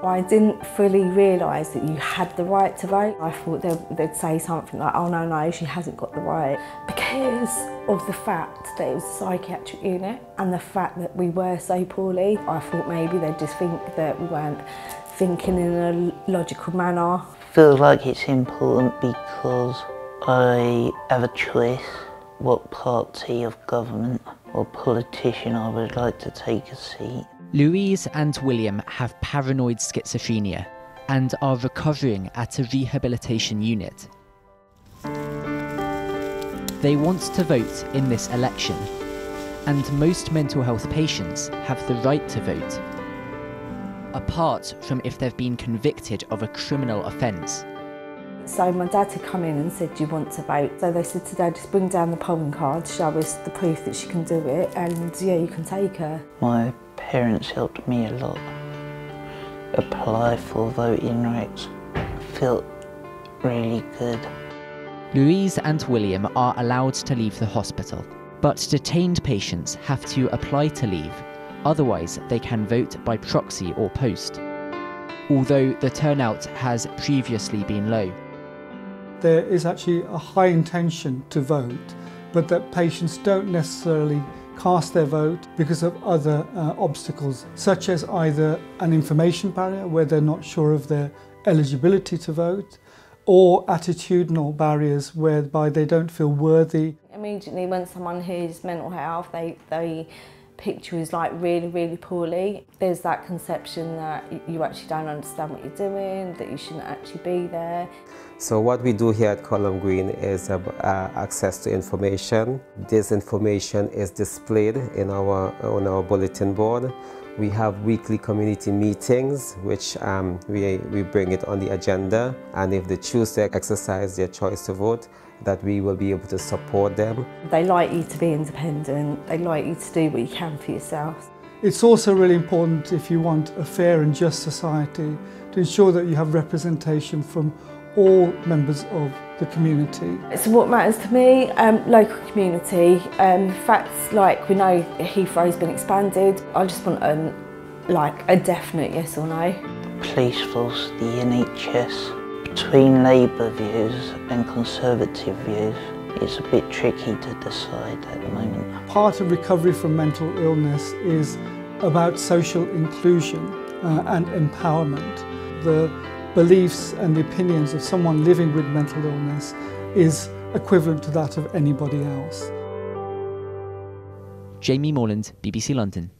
I didn't fully realise that you had the right to vote. I thought they'd say something like, oh no, she hasn't got the right. Because of the fact that it was a psychiatric unit and the fact that we were so poorly, I thought maybe they'd just think that we weren't thinking in a logical manner. I feel like it's important because I have a choice what party of government or politician I would like to take a seat. Louise and William have paranoid schizophrenia and are recovering at a rehabilitation unit. They want to vote in this election, and most mental health patients have the right to vote, apart from if they've been convicted of a criminal offence. So my dad had come in and said, do you want to vote? So they said to Dad, just bring down the polling card, show us the proof that she can do it, and yeah, you can take her. My parents helped me a lot apply for voting rights. I felt really good. Louise and William are allowed to leave the hospital, but detained patients have to apply to leave, otherwise they can vote by proxy or post, although the turnout has previously been low. There is actually a high intention to vote, but that patients don't necessarily cast their vote because of other obstacles, such as either an information barrier where they're not sure of their eligibility to vote, or attitudinal barriers whereby they don't feel worthy. Immediately when someone who's mental health, they picture you as like really poorly, there's that conception that you actually don't understand what you're doing, that you shouldn't actually be there. So what we do here at Column Green is access to information. This information is displayed on our bulletin board. We have weekly community meetings, which we bring it on the agenda, and if they choose to exercise their choice to vote, that we will be able to support them. They like you to be independent, they like you to do what you can for yourself. It's also really important, if you want a fair and just society, to ensure that you have representation from all members of the community. So what matters to me, local community, facts like we know Heathrow's been expanded. I just want a definite yes or no. The police force, the NHS, between Labour views and Conservative views, it's a bit tricky to decide at the moment. Part of recovery from mental illness is about social inclusion and empowerment. The beliefs and the opinions of someone living with mental illness is equivalent to that of anybody else. Jamie Moreland, BBC London.